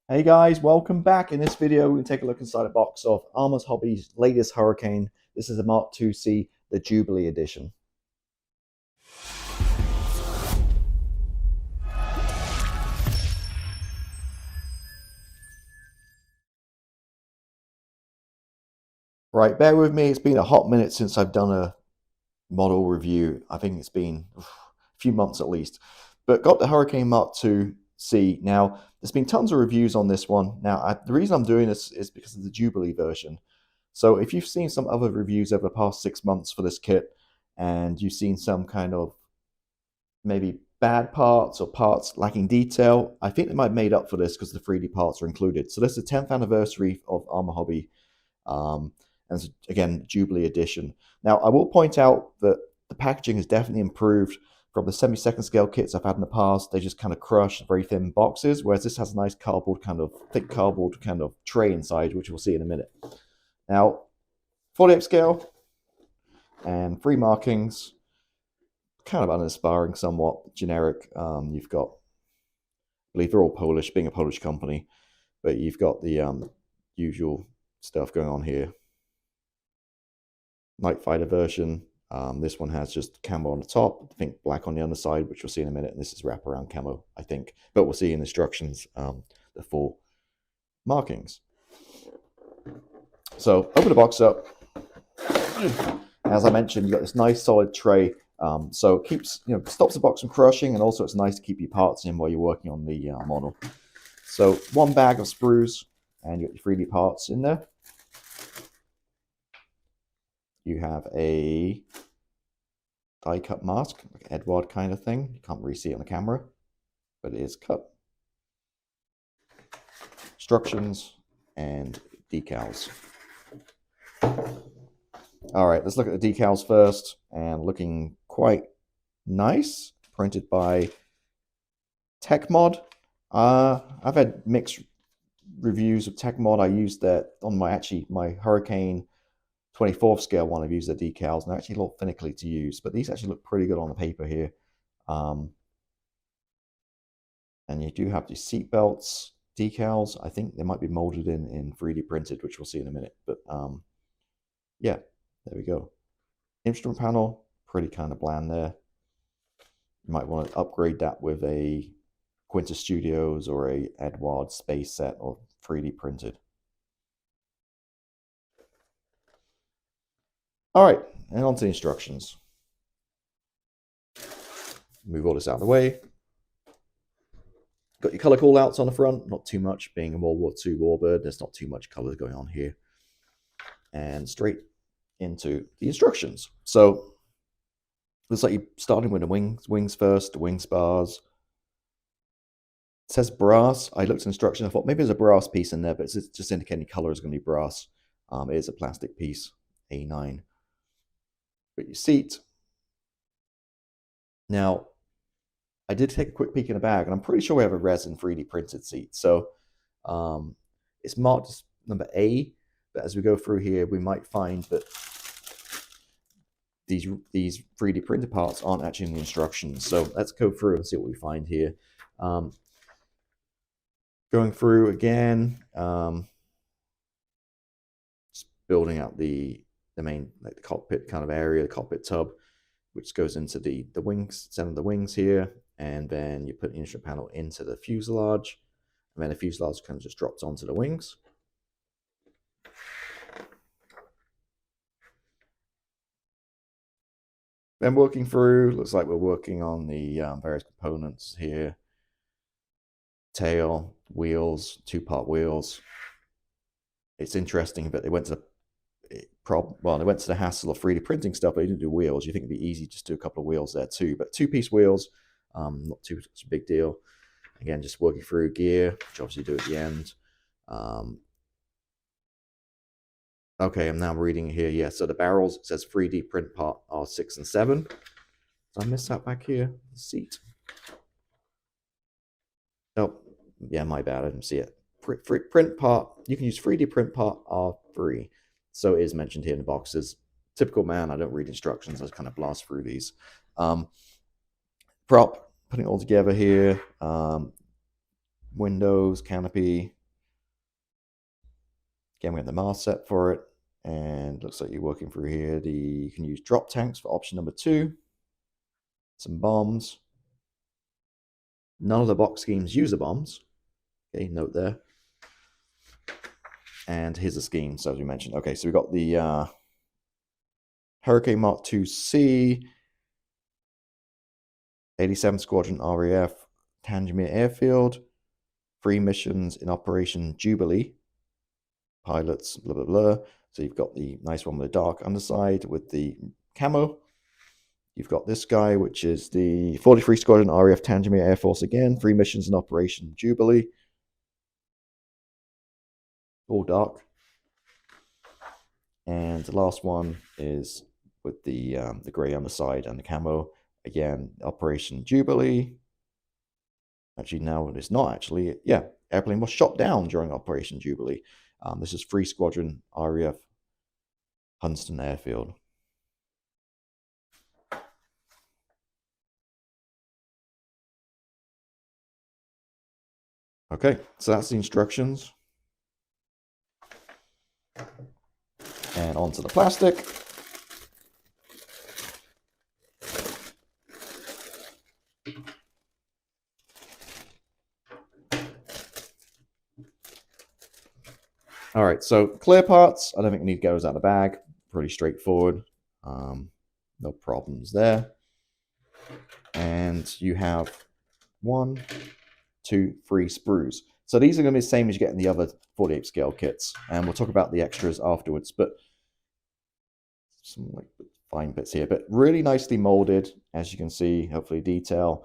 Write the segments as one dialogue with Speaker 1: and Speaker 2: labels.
Speaker 1: Hey guys, welcome back. In this video, we're going to take a look inside a box of Arma Hobby's latest Hurricane. This is a Mk.IIc, the Jubilee Edition. Right, bear with me. It's been a hot minute since I've done a model review. I think it's been a few months at least. But got the Hurricane Mk.IIc. Now, there's been tons of reviews on this one. Now, the reason I'm doing this is because of the Jubilee version. So if you've seen some other reviews over the past 6 months for this kit, and you've seen some kind of maybe bad parts or parts lacking detail, I think they might have made up for this because the 3D parts are included. So this is the 10th anniversary of Arma Hobby, and it's, again, Jubilee Edition. Now, I will point out that the packaging has definitely improved from the 72nd scale kits I've had in the past. They just kind of crush very thin boxes, whereas this has a nice cardboard, kind of thick cardboard kind of tray inside, which we'll see in a minute. Now, 48 scale and 3 markings, kind of uninspiring, somewhat generic. You've got, I believe they're all Polish, being a Polish company, but you've got the usual stuff going on here. Night Fighter version. This one has just camo on the top, I think black on the underside, which we'll see in a minute. And this is wraparound camo, I think. But we'll see in instructions the full markings. So open the box up. As I mentioned, you've got this nice solid tray. So it keeps, stops the box from crushing, and also it's nice to keep your parts in while you're working on the model. So one bag of sprues, and you got your 3D parts in there. You have a die cut mask, like an Edward kind of thing. You can't really see it on the camera, but it is cut. Instructions and decals. All right, let's look at the decals first, and looking quite nice. Printed by TechMod. I've had mixed reviews of TechMod. I used that on my Hurricane 24th scale one. I've used the decals, and they're actually a little finicky to use, but these actually look pretty good on the paper here. And you do have the seat belts decals. I think they might be molded in 3D printed, which we'll see in a minute. But yeah, there we go. Instrument panel, pretty kind of bland there. You might want to upgrade that with a Quintus Studios or a Edward Space Set or 3D printed. All right, and on to the instructions. Move all this out of the way. Got your color callouts on the front, not too much, being a World War II warbird. There's not too much color going on here. And straight into the instructions. So looks like you're starting with the wings first, the wing spars. It says brass. I looked at instructions, I thought maybe there's a brass piece in there, but it's just indicating color is going to be brass. It is a plastic piece, A9. But your seat. Now, I did take a quick peek in the bag, and I'm pretty sure we have a resin 3D printed seat. So it's marked as number A, but as we go through here, we might find that these 3D printed parts aren't actually in the instructions. So let's go through and see what we find here. Going through again, just building out the main, like the cockpit kind of area, the cockpit tub, which goes into the wings, center of the wings here, and then you put the instrument panel into the fuselage, and then the fuselage kind of just drops onto the wings. Then working through, looks like we're working on the various components here. Tail, wheels, 2-part wheels. It's interesting that they went to the hassle of 3D printing stuff, but they didn't do wheels. You think it'd be easy just to do a couple of wheels there too, but 2-piece wheels, not too much a big deal. Again, just working through gear, which obviously do at the end. Okay, I'm now reading here. Yeah, so the barrels, it says 3D print part R6 and 7. Did I miss that back here? The seat. Oh, yeah, my bad. I didn't see it. Print part, you can use 3D print part R3. So it is mentioned here in the boxes. Typical man, I don't read instructions. I just kind of blast through these. Prop, putting it all together here. windows, canopy. Again, we have the mast set for it, and looks like you're working through here. You can use drop tanks for option number 2. Some bombs. None of the box schemes use the bombs. Okay, note there. And here's the scheme, so as we mentioned. Okay, so we've got the Hurricane Mk.IIc 87th Squadron RAF Tangier Airfield. 3 missions in Operation Jubilee. Pilots, blah, blah, blah. So you've got the nice one with the dark underside with the camo. You've got this guy, which is the 43 Squadron RAF Tangier Air Force again. 3 missions in Operation Jubilee. All dark. And the last one is with the grey underside and the camo. Again, Operation Jubilee. Actually, no, it's not actually. Yeah, airplane was shot down during Operation Jubilee. This is 3 Squadron RAF Huntston Airfield. Okay, so that's the instructions. And onto the plastic. All right, so clear parts. I don't think we need to get those out of the bag. Pretty straightforward. No problems there. And you have 1, 2, 3 sprues. So these are going to be the same as you get in the other 48 scale kits. And we'll talk about the extras afterwards. But some like fine bits here. But really nicely molded, as you can see, hopefully detail.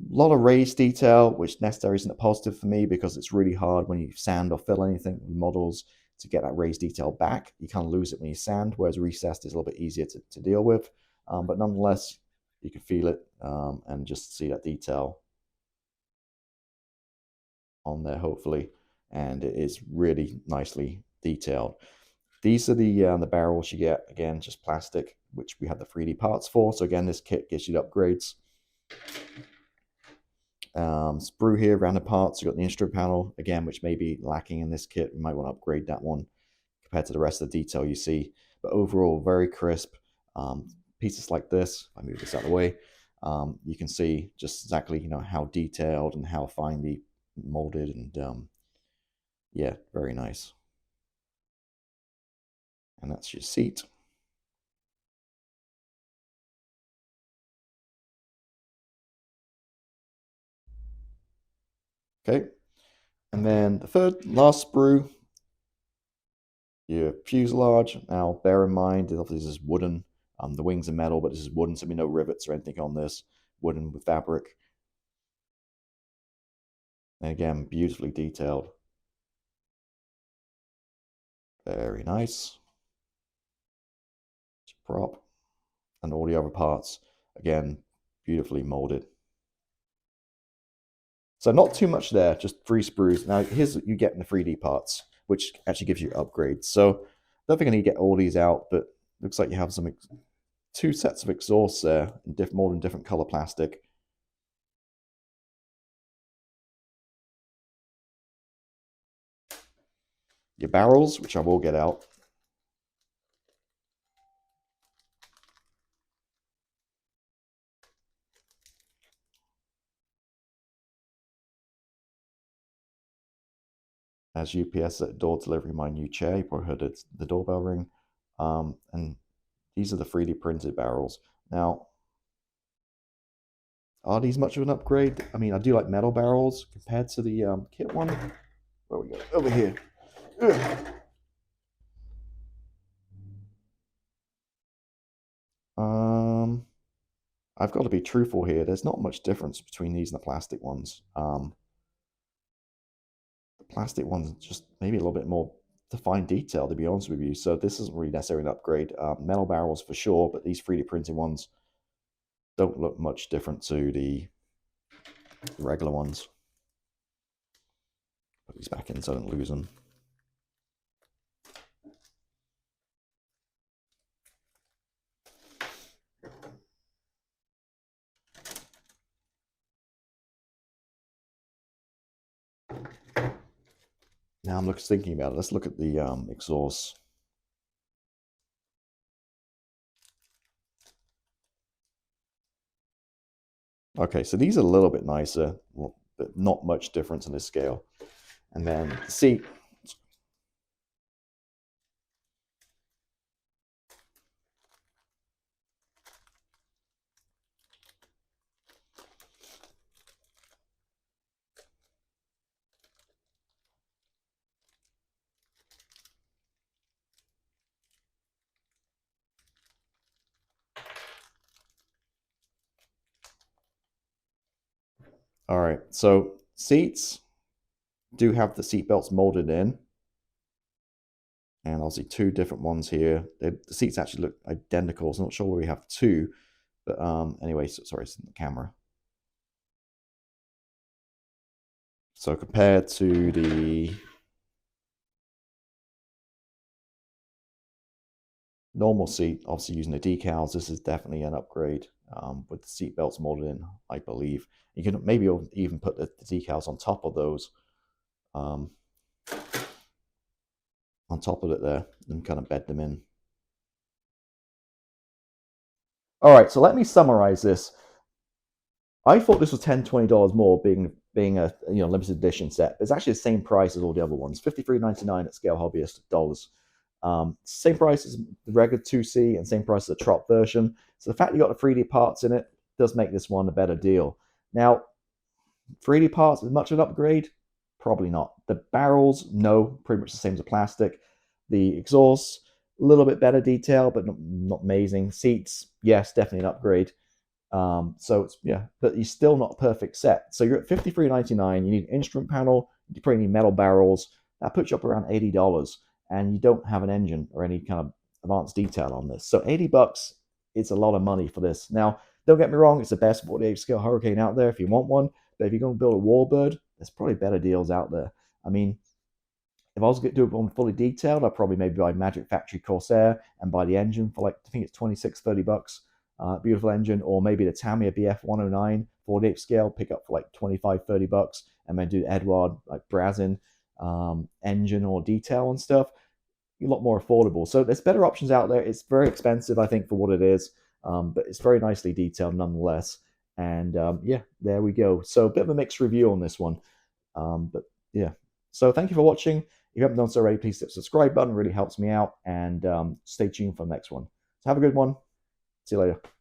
Speaker 1: A lot of raised detail, which necessarily isn't a positive for me because it's really hard when you sand or fill anything with models to get that raised detail back. You kind of lose it when you sand, whereas recessed is a little bit easier to deal with. But nonetheless, you can feel it and just see that detail on there, hopefully. And it is really nicely detailed. These are the barrels you get, again, just plastic, which we have the 3D parts for. So again, this kit gives you the upgrades. Sprue here, random parts. You've got the instrument panel, again, which may be lacking in this kit. You might want to upgrade that one compared to the rest of the detail you see. But overall, very crisp. Pieces like this, if I move this out of the way, you can see just exactly how detailed and how finely molded, and yeah, very nice. And that's your seat. Okay, and then the third, last sprue, your fuselage. Now, bear in mind, obviously this is wooden. The wings are metal, but this is wooden, so there'll be no rivets or anything on this. Wooden with fabric. And again, beautifully detailed. Very nice. Prop. And all the other parts, again, beautifully molded. So not too much there, just 3 sprues. Now, here's what you get in the 3D parts, which actually gives you upgrades. So I don't think I need to get all these out, but looks like you have 2 sets of exhausts there, in more than different color plastic. Your barrels, which I will get out. As UPS at door delivery my new chair. You probably heard the doorbell ring. And these are the 3D printed barrels. Now, are these much of an upgrade? I mean, I do like metal barrels compared to the kit one. Where we go? Over here. Ugh. I've got to be truthful here. There's not much difference between these and the plastic ones. The plastic ones just maybe a little bit more defined detail, to be honest with you. So this isn't really necessarily an upgrade. Metal barrels for sure, but these 3D printed ones don't look much different to the regular ones. Put these back in so I don't lose them. Now I'm thinking about it. Let's look at the exhaust. Okay, so these are a little bit nicer, but not much difference in this scale. And then the seat. All right, so seats do have the seat belts molded in. And obviously two different ones here. The seats actually look identical, so I'm not sure where we have two. But anyway, sorry, it's in the camera. So compared to the normal seat, obviously using the decals, this is definitely an upgrade with the seat belts molded in, I believe. You can maybe even put the decals on top of those, on top of it there, and kind of bed them in. All right, so let me summarize this. I thought this was $10, $20 more, being a limited edition set. It's actually the same price as all the other ones, $53.99 at Scale Hobbyist dollars. Same price as the regular 2C and same price as the Trop version. So the fact you got the 3D parts in it does make this one a better deal. Now, 3D parts is much of an upgrade? Probably not. The barrels, no, pretty much the same as the plastic. The exhaust, a little bit better detail, but not amazing. Seats, yes, definitely an upgrade. So it's, yeah, but you're still not a perfect set. So you're at $53.99. You need an instrument panel. You probably need metal barrels. That puts you up around $80, and you don't have an engine or any kind of advanced detail on this. So $80, it's a lot of money for this. Now, don't get me wrong, it's the best 48 scale Hurricane out there if you want one. But if you're going to build a Warbird, there's probably better deals out there. I mean, if I was going to do it one fully detailed, I'd probably maybe buy Magic Factory Corsair and buy the engine for, like, I think it's 26, $30. Beautiful engine. Or maybe the Tamiya BF 109 48 scale, pick up for like 25, $30, and then do Edward, like Brazin engine or detail and stuff. A lot more affordable. So there's better options out there. It's very expensive, I think, for what it is, but it's very nicely detailed nonetheless. And yeah, there we go. So a bit of a mixed review on this one. But yeah, so thank you for watching. If you haven't done so already, please hit the subscribe button. It really helps me out. And stay tuned for the next one. So have a good one. See you later.